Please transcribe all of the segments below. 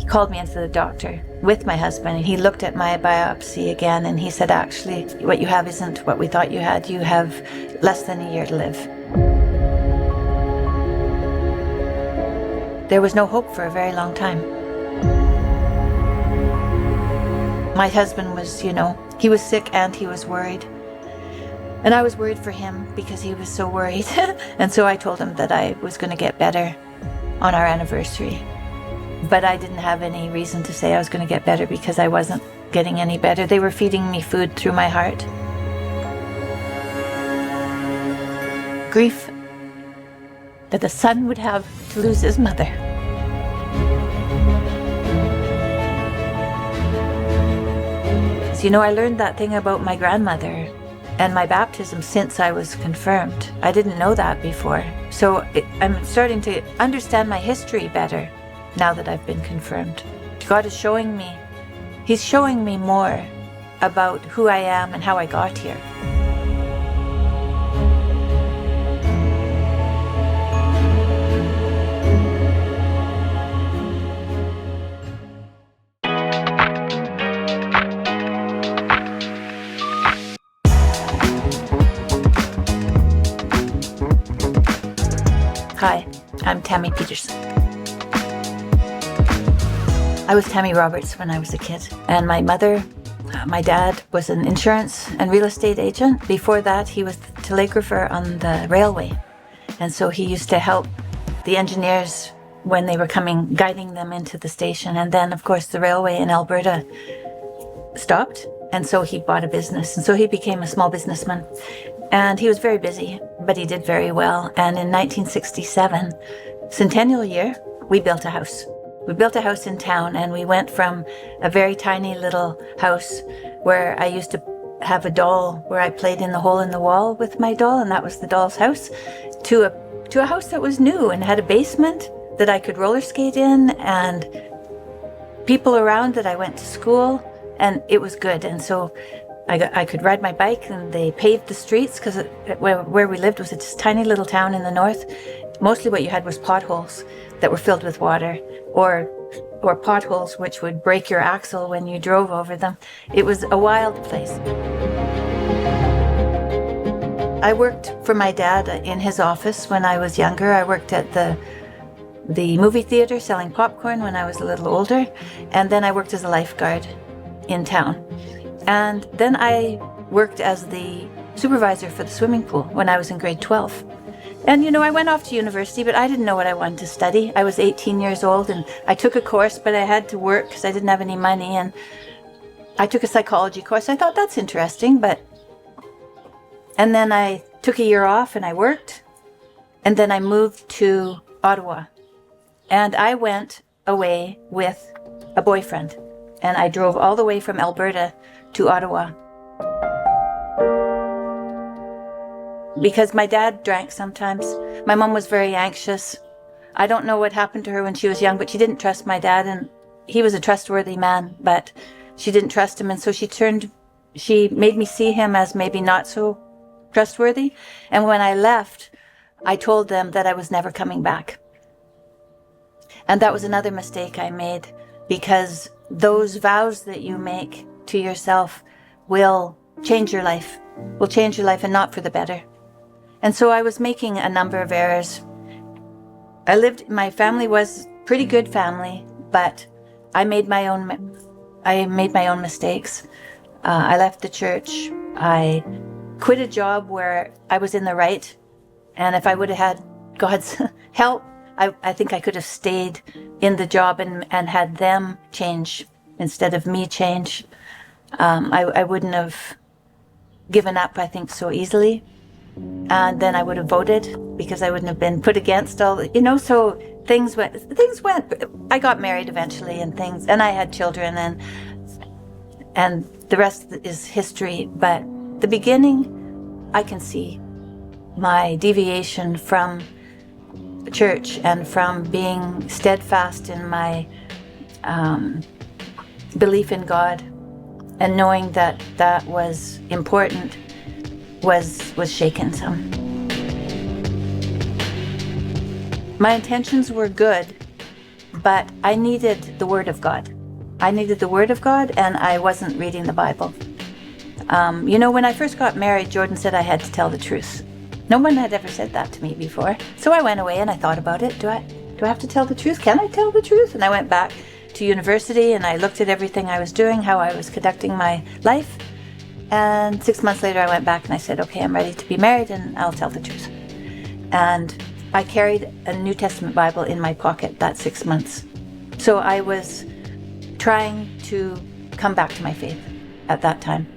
called me into the doctor with my husband, and he looked at my biopsy again, and he said, actually, what you have isn't what we thought you had. You have less than a year to live. There was no hope for a very long time. My husband was, he was sick and he was worried. And I was worried for him because he was so worried. And so I told him that I was going to get better on our anniversary. But I didn't have any reason to say I was going to get better because I wasn't getting any better. They were feeding me food through my heart. Grief that the son would have to lose his mother. So, I learned that thing about my grandmother and my baptism since I was confirmed. I didn't know that before. So I'm starting to understand my history better now that I've been confirmed. God is showing me, He's showing me more about who I am and how I got here. Hi, I'm Tammy Peterson. I was Tammy Roberts when I was a kid, and my dad was an insurance and real estate agent. Before that, he was the telegrapher on the railway, and so he used to help the engineers when they were coming, guiding them into the station. And then, of course, the railway in Alberta stopped, and so he bought a business, and so he became a small businessman. And he was very busy, but he did very well. And in 1967, centennial year, we built a house. We built a house in town, and we went from a very tiny little house where I used to have a doll where I played in the hole in the wall with my doll, and that was the doll's house, to a house that was new and had a basement that I could roller skate in, and people around that I went to school, and it was good. And so I could ride my bike, and they paved the streets because where we lived was this tiny little town in the north. Mostly what you had was potholes that were filled with water, or potholes which would break your axle when you drove over them. It was a wild place. I worked for my dad in his office when I was younger. I worked at the movie theater selling popcorn when I was a little older, and then I worked as a lifeguard in town. And then I worked as the supervisor for the swimming pool when I was in grade 12. And I went off to university, but I didn't know what I wanted to study. I was 18 years old, and I took a course, but I had to work because I didn't have any money. And I took a psychology course. I thought, that's interesting, and then I took a year off and I worked. And then I moved to Ottawa. And I went away with a boyfriend. And I drove all the way from Alberta to Ottawa. Because my dad drank sometimes. My mom was very anxious. I don't know what happened to her when she was young, but she didn't trust my dad, and he was a trustworthy man, but she didn't trust him, and so she made me see him as maybe not so trustworthy. And when I left, I told them that I was never coming back. And that was another mistake I made, because those vows that you make to yourself will change your life, and not for the better. And so I was making a number of errors. My family was a pretty good family, but I made my own mistakes. I left the church. I quit a job where I was in the right. And if I would have had God's help, I think I could have stayed in the job and had them change instead of me change. I wouldn't have given up, I think, so easily. And then I would have voted because I wouldn't have been put against so things went, I got married eventually and I had children and the rest is history. But the beginning, I can see my deviation from the church and from being steadfast in my belief in God and knowing that that was important was shaken some. My intentions were good, but I needed the Word of God. I needed the Word of God, and I wasn't reading the Bible. When I first got married, Jordan said I had to tell the truth. No one had ever said that to me before. So I went away and I thought about it. Do I have to tell the truth? Can I tell the truth? And I went back to university and I looked at everything I was doing, how I was conducting my life. And 6 months later, I went back and I said, okay, I'm ready to be married and I'll tell the truth. And I carried a New Testament Bible in my pocket that 6 months. So I was trying to come back to my faith at that time.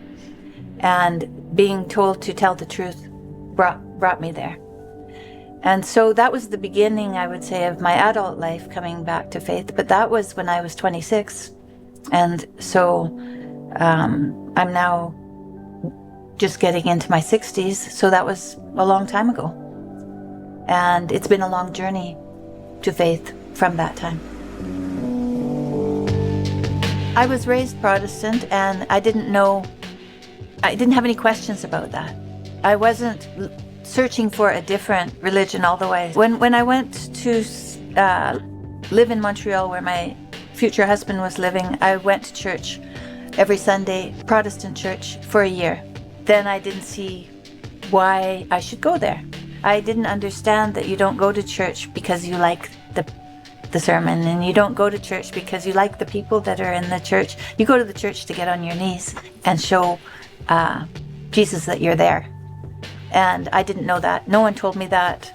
And being told to tell the truth brought me there. And so that was the beginning, I would say, of my adult life coming back to faith. But that was when I was 26. And so I'm now just getting into my 60s. So that was a long time ago. And it's been a long journey to faith from that time. I was raised Protestant and I didn't have any questions about that. I wasn't searching for a different religion all the way. When I went to live in Montreal, where my future husband was living, I went to church every Sunday, Protestant church, for a year. Then I didn't see why I should go there. I didn't understand that you don't go to church because you like the sermon, and you don't go to church because you like the people that are in the church. You go to the church to get on your knees and show Jesus that you're there. And I didn't know that. No one told me that.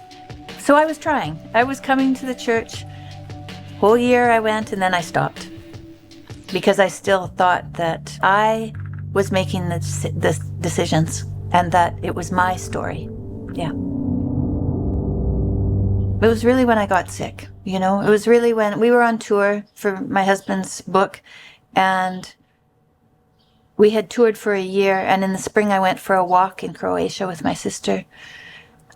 So I was trying. I was coming to the church. Whole year I went and then I stopped. Because I still thought that I was making the decisions and that it was my story. Yeah. It was really when I got sick, It was really when we were on tour for my husband's book, and we had toured for a year, and in the spring I went for a walk in Croatia with my sister.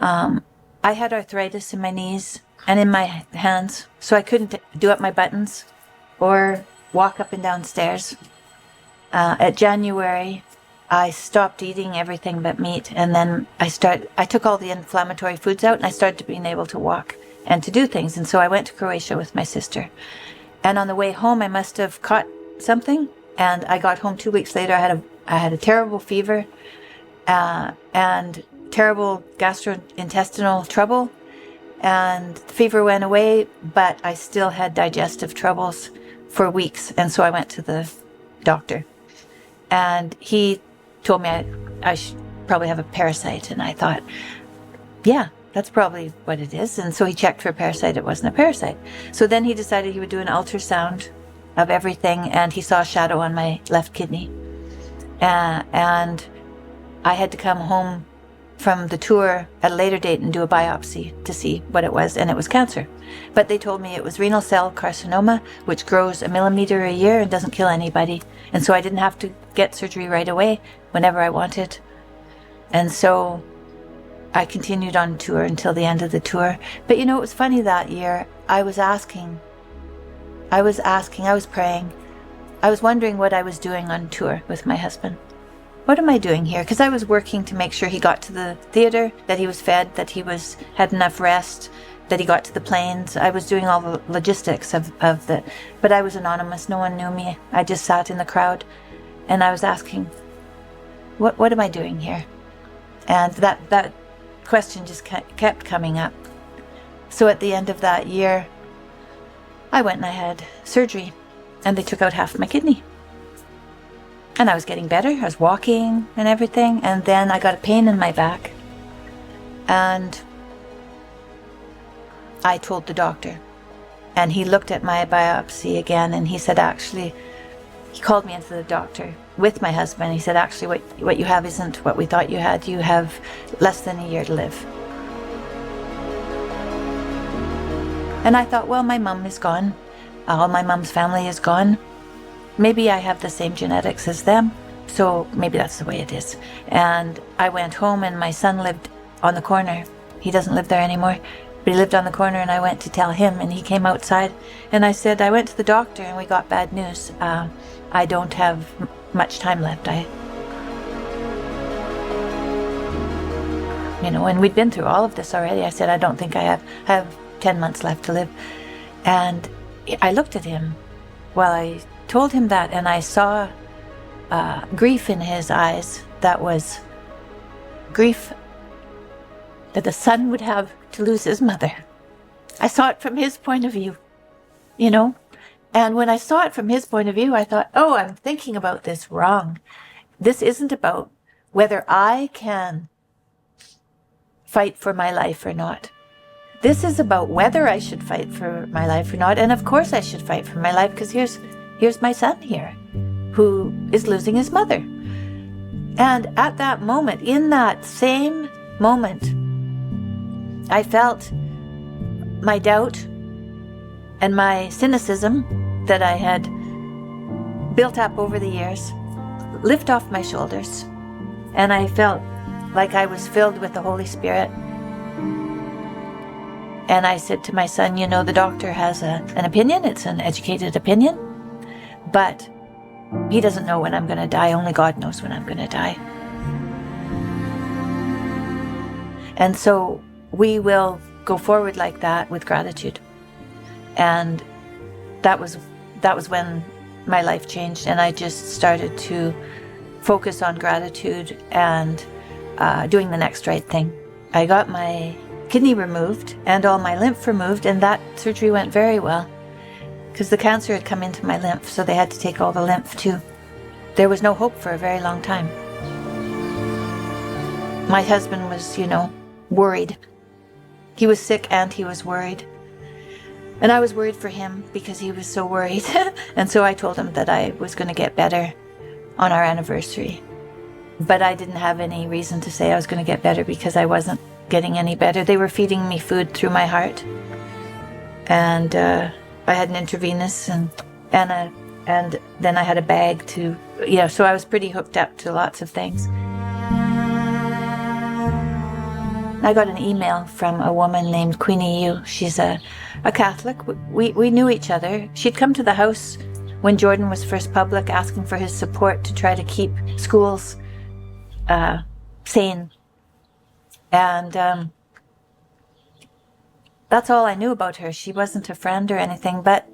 I had arthritis in my knees and in my hands, so I couldn't do up my buttons or walk up and down stairs. At January, I stopped eating everything but meat, and then I took all the inflammatory foods out, and I started being able to walk and to do things. And so I went to Croatia with my sister. And on the way home, I must have caught something, and I got home 2 weeks later. I had a terrible fever and terrible gastrointestinal trouble, and the fever went away, but I still had digestive troubles for weeks. And so I went to the doctor, and he told me I should probably have a parasite. And I thought, yeah, that's probably what it is. And so he checked for a parasite. It wasn't a parasite. So then he decided he would do an ultrasound of everything, and he saw a shadow on my left kidney. And I had to come home from the tour at a later date and do a biopsy to see what it was, and it was cancer. But they told me it was renal cell carcinoma, which grows 1 millimeter a year and doesn't kill anybody. And so I didn't have to get surgery right away whenever I wanted. And so I continued on tour until the end of the tour. But it was funny that year. I was praying. I was wondering what I was doing on tour with my husband. What am I doing here? Because I was working to make sure he got to the theater, that he was fed, that he had enough rest, that he got to the planes. I was doing all the logistics of but I was anonymous. No one knew me. I just sat in the crowd, and I was asking, what am I doing here? And that question just kept coming up. So at the end of that year, I went and I had surgery, and they took out half my kidney. And I was getting better. I was walking and everything. And then I got a pain in my back. And I told the doctor. And he looked at my biopsy again, and he said, actually, he called me into the doctor with my husband. He said, actually, what you have isn't what we thought you had. You have less than a year to live. And I thought, well, my mom is gone. All my mom's family is gone. Maybe I have the same genetics as them, so maybe that's the way it is. And I went home, and my son lived on the corner. He doesn't live there anymore, but he lived on the corner, and I went to tell him, and he came outside, and I said, I went to the doctor, and we got bad news. I don't have much time left. And we'd been through all of this already. I said, I don't think I have 10 months left to live. And I looked at him while I told him that, and I saw grief in his eyes. That was grief that the son would have to lose his mother. I saw it from his point of view, you know? And when I saw it from his point of view, I thought, oh, I'm thinking about this wrong. This isn't about whether I can fight for my life or not. This is about whether I should fight for my life or not. And of course I should fight for my life, because here's my son here who is losing his mother. And at that moment, in that same moment, I felt my doubt and my cynicism that I had built up over the years lift off my shoulders. And I felt like I was filled with the Holy Spirit. And I said to my son, you know, the doctor has an opinion. It's an educated opinion. But he doesn't know when I'm going to die. Only God knows when I'm going to die. And so we will go forward like that with gratitude. And that was when my life changed, and I just started to focus on gratitude and doing the next right thing. I got my kidney removed and all my lymph removed, and that surgery went very well because the cancer had come into my lymph, so they had to take all the lymph too. There was no hope for a very long time. My husband was, worried. He was sick and he was worried. And I was worried for him because he was so worried. And so I told him that I was going to get better on our anniversary. But I didn't have any reason to say I was going to get better because I wasn't getting any better. They were feeding me food through my heart. And I had an intravenous and then I had a bag to, so I was pretty hooked up to lots of things. I got an email from a woman named Queenie Yu. She's a Catholic. We knew each other. She'd come to the house when Jordan was first public, asking for his support to try to keep schools sane. And that's all I knew about her. She wasn't a friend or anything, but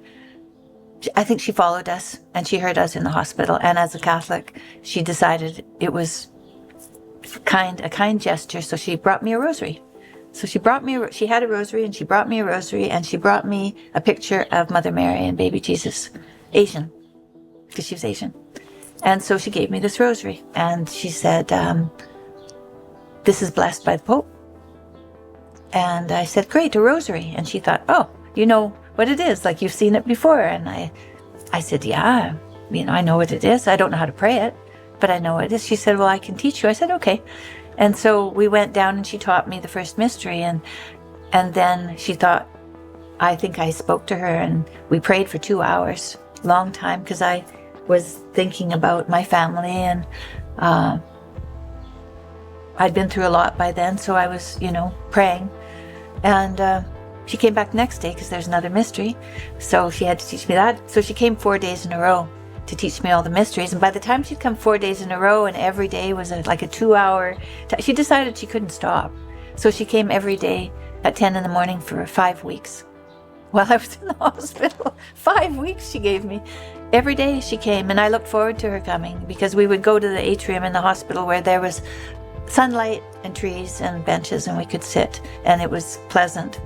I think she followed us and she heard us in the hospital. And as a Catholic, she decided it was a kind gesture, so she brought me a rosary. So she had a rosary, and she brought me a rosary, and she brought me a picture of Mother Mary and baby Jesus, Asian, because she was Asian. And so she gave me this rosary, and she said, this is blessed by the Pope. And I said, great, a rosary. And she thought, oh, you know what it is, like you've seen it before. And I said, yeah, I know what it is. I don't know how to pray it, but I know what it is. She said, well, I can teach you. I said, okay. And so we went down and she taught me the first mystery. And then she thought, I think I spoke to her, and we prayed for 2 hours, long time, because I was thinking about my family, and I'd been through a lot by then. So I was, praying. And she came back next day because there's another mystery. So she had to teach me that. So she came 4 days in a row to teach me all the mysteries. And by the time she'd come 4 days in a row and every day was like a 2 hour, she decided she couldn't stop. So she came every day at 10 in the morning for 5 weeks. While I was in the hospital, 5 weeks she gave me. Every day she came, and I looked forward to her coming because we would go to the atrium in the hospital where there was sunlight and trees and benches, and we could sit, and it was pleasant.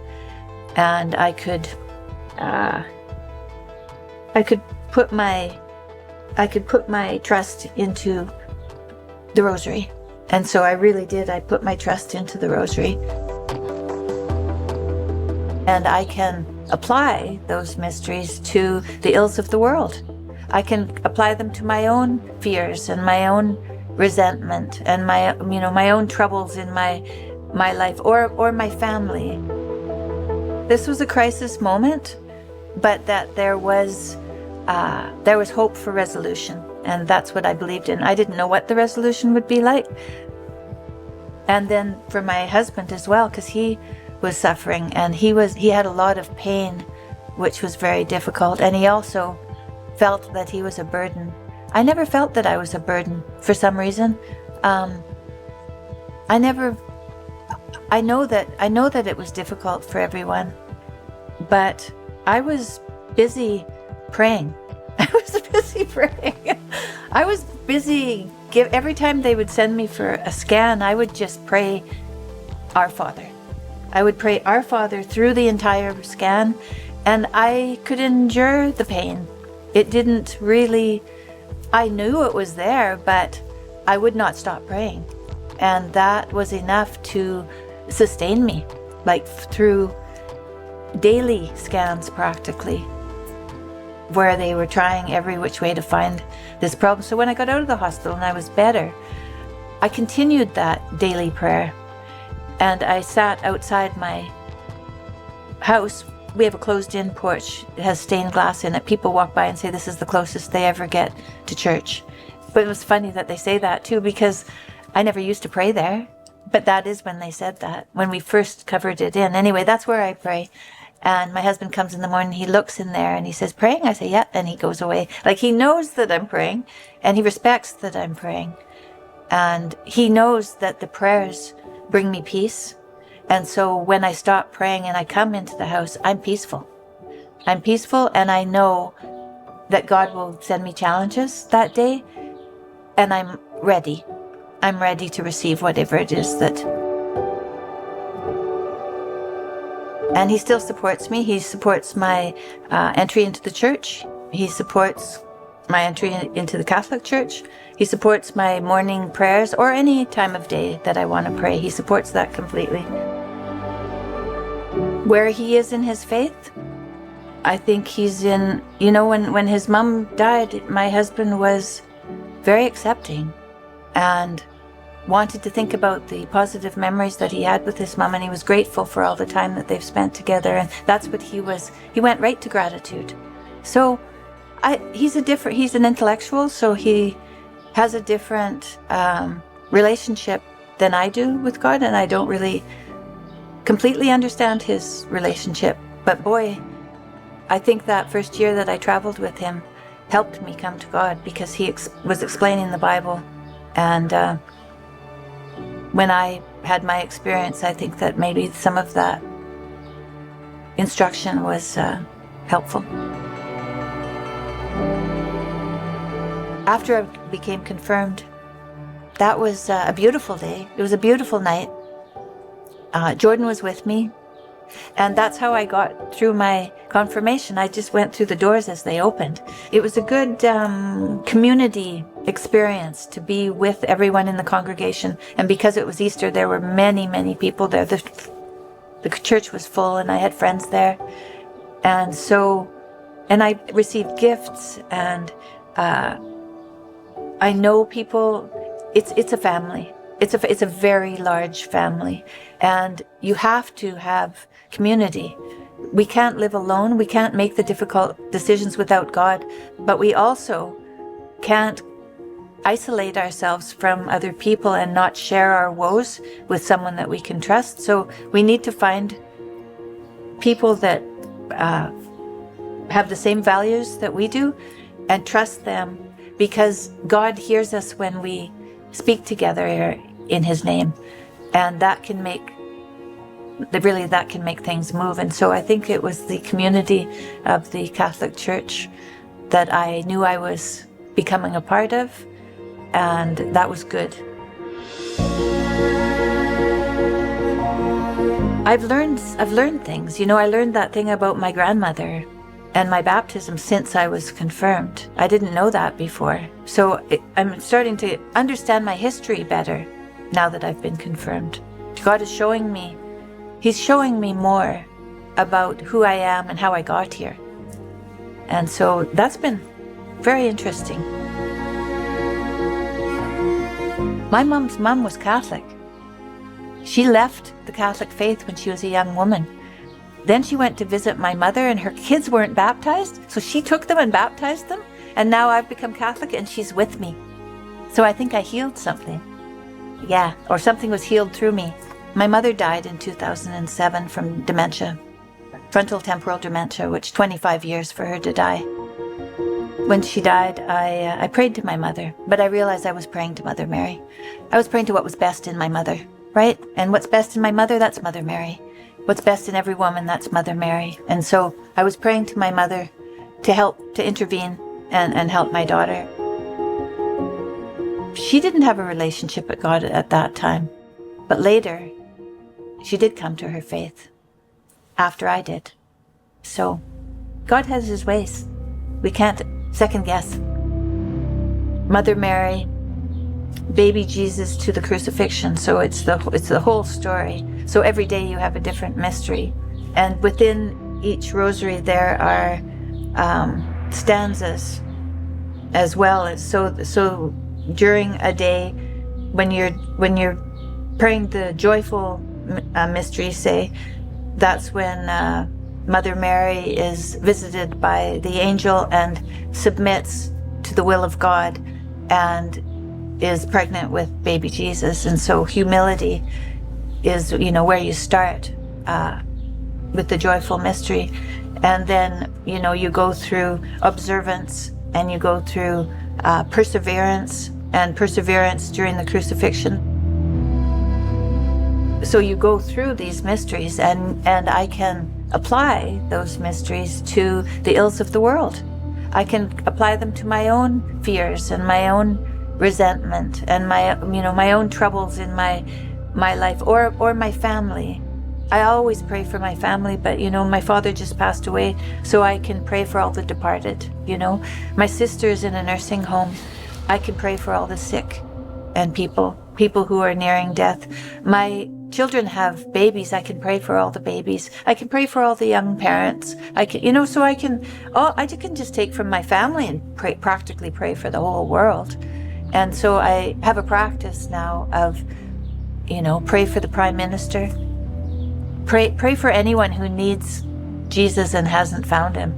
And I could put my trust into the rosary. And so I really did. I put my trust into the rosary. And I can apply those mysteries to the ills of the world. I can apply them to my own fears and my own resentment and my own troubles in my life or my family. This was a crisis moment, but that there was hope for resolution, and that's what I believed in. I didn't know what the resolution would be like. And then for my husband as well, because he was suffering, and he had a lot of pain, which was very difficult, and he also felt that he was a burden. I never felt that I was a burden for some reason. I know that it was difficult for everyone, but I was busy praying. I was busy praying. I was busy. Every time they would send me for a scan, I would just pray Our Father. I would pray Our Father through the entire scan, and I could endure the pain. It didn't really, I knew it was there, but I would not stop praying. And that was enough to sustain me, like through daily scans practically, where they were trying every which way to find this problem. So when I got out of the hospital and I was better, I continued that daily prayer. And I sat outside my house. We have a closed-in porch. It has stained glass in it. People walk by and say this is the closest they ever get to church. But it was funny that they say that too, because I never used to pray there. But that is when they said that, when we first covered it in. Anyway, that's where I pray. And my husband comes in the morning, he looks in there and he says, praying? I say, yeah. And he goes away. Like, he knows that I'm praying and he respects that I'm praying. And he knows that the prayers bring me peace. And so when I stop praying and I come into the house, I'm peaceful. I'm peaceful, and I know that God will send me challenges that day, and I'm ready. I'm ready to receive whatever it is that... And he still supports me. He supports my entry into the church. He supports my entry into the Catholic Church. He supports my morning prayers, or any time of day that I want to pray. He supports that completely. Where he is in his faith, I think he's in, when his mom died, my husband was very accepting and wanted to think about the positive memories that he had with his mom, and he was grateful for all the time that they've spent together. And that's what he went right to gratitude. So he's an intellectual, so he has a different relationship than I do with God, and I don't really completely understand his relationship. But boy, I think that first year that I traveled with him helped me come to God, because he was explaining the Bible. And when I had my experience, I think that maybe some of that instruction was helpful. After I became confirmed, that was a beautiful day. It was a beautiful night. Jordan was with me, and that's how I got through my confirmation. I just went through the doors as they opened. It was a good community experience to be with everyone in the congregation, and because it was Easter, there were many, many people there. The church was full, and I had friends there, and I received gifts, and I know people. It's a family. It's a very large family, and you have to have community. We can't live alone. We can't make the difficult decisions without God, but we also can't isolate ourselves from other people and not share our woes with someone that we can trust. So we need to find people that have the same values that we do and trust them, because God hears us when we speak together in his name, and that can make things move. And so I think it was the community of the Catholic Church that I knew I was becoming a part of, and that was good. I've learned things. I learned that thing about my grandmother and my baptism since I was confirmed. I didn't know that before. So I'm starting to understand my history better now that I've been confirmed. God is showing me, he's showing me more about who I am and how I got here. And so that's been very interesting. My mom's mom was Catholic. She left the Catholic faith when she was a young woman. Then she went to visit my mother, and her kids weren't baptized, so she took them and baptized them, and now I've become Catholic and she's with me. So I think I healed something. Yeah, or something was healed through me. My mother died in 2007 from dementia, frontal temporal dementia, which 25 years for her to die. When she died, I prayed to my mother, but I realized I was praying to Mother Mary. I was praying to what was best in my mother, right? And what's best in my mother, that's Mother Mary. What's best in every woman, that's Mother Mary. And so I was praying to my mother to intervene and help my daughter. She didn't have a relationship with God at that time, but later she did come to her faith after I did. So God has his ways. We can't second guess. Mother Mary, baby Jesus to the crucifixion. So it's the whole story. So every day you have a different mystery. And within each rosary there are stanzas as well. So during a day when you're praying the joyful mystery, say, that's when Mother Mary is visited by the angel and submits to the will of God and is pregnant with baby Jesus. And so humility is, where you start with the joyful mystery. And then, you go through observance and you go through perseverance during the crucifixion. So you go through these mysteries, and I can apply those mysteries to the ills of the world. I can apply them to my own fears and my own resentment and my own troubles in my life or my family. I always pray for my family, but my father just passed away, so I can pray for all the departed. My sister's in a nursing home. I can pray for all the sick and people who are nearing death. My children have babies. I can pray for all the babies. I can pray for all the young parents. I can, so I can just take from my family and practically pray for the whole world. And so I have a practice now of, pray for the Prime Minister. Pray for anyone who needs Jesus and hasn't found him,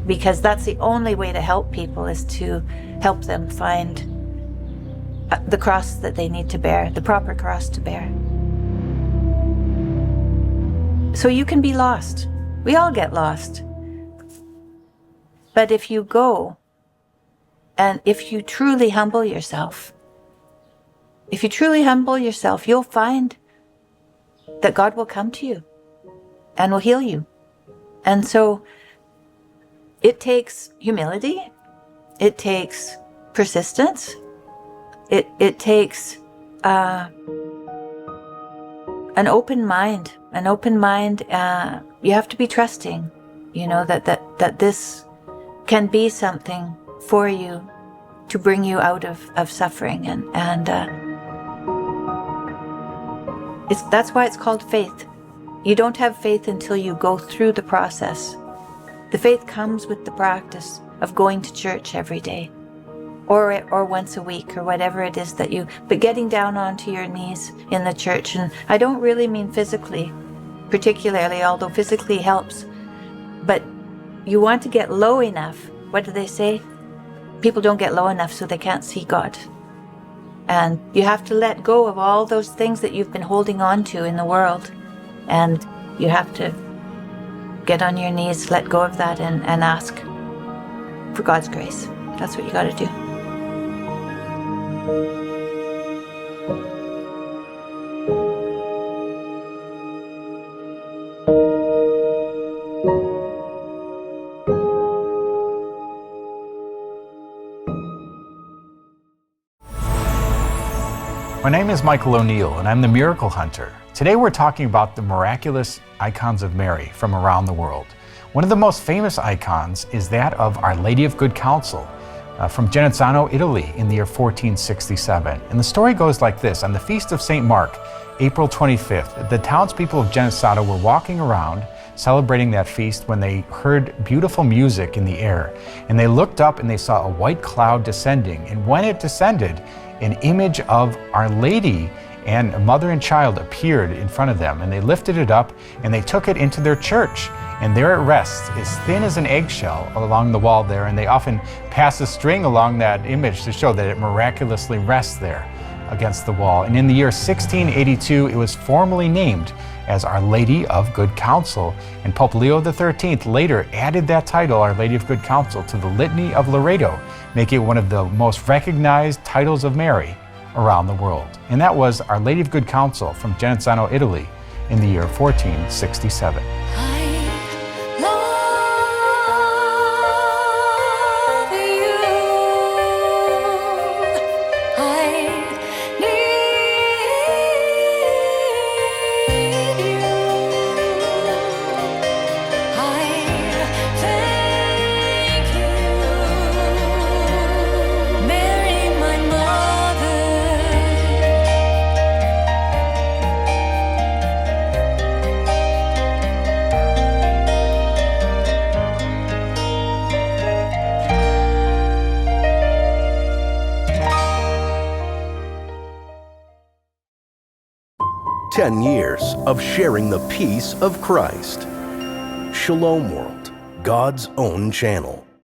because that's the only way to help people, is to help them find the cross that they need to bear, the proper cross to bear. So you can be lost. We all get lost. But if you go, and if you truly humble yourself, you'll find that God will come to you and will heal you. And so it takes humility, it takes persistence, it takes an open mind. You have to be trusting, that this can be something for you to bring you out of suffering, and that's why it's called faith. You don't have faith until you go through the process. The faith comes with the practice of going to church every day, or once a week, or whatever it is but getting down onto your knees in the church. And I don't really mean physically, particularly, although physically helps, but you want to get low enough. What do they say? People don't get low enough so they can't see God. And you have to let go of all those things that you've been holding on to in the world. And you have to get on your knees, let go of that, and ask for God's grace. That's what you got to do. My name is Michael O'Neill, and I'm the Miracle Hunter. Today we're talking about the miraculous icons of Mary from around the world. One of the most famous icons is that of Our Lady of Good Counsel from Genazzano, Italy in the year 1467. And the story goes like this. On the Feast of St. Mark, April 25th, the townspeople of Genazzano were walking around celebrating that feast when they heard beautiful music in the air. And they looked up and they saw a white cloud descending. And when it descended, an image of Our Lady and a mother and child appeared in front of them, and they lifted it up and they took it into their church, and there it rests, as thin as an eggshell along the wall there, and they often pass a string along that image to show that it miraculously rests there against the wall. And in the year 1682, it was formally named as Our Lady of Good Counsel, and Pope Leo XIII later added that title, Our Lady of Good Counsel, to the Litany of Loreto, making it one of the most recognized titles of Mary around the world. And that was Our Lady of Good Counsel from Genazzano, Italy in the year 1467. 10 years of sharing the peace of Christ. Shalom World, God's own channel.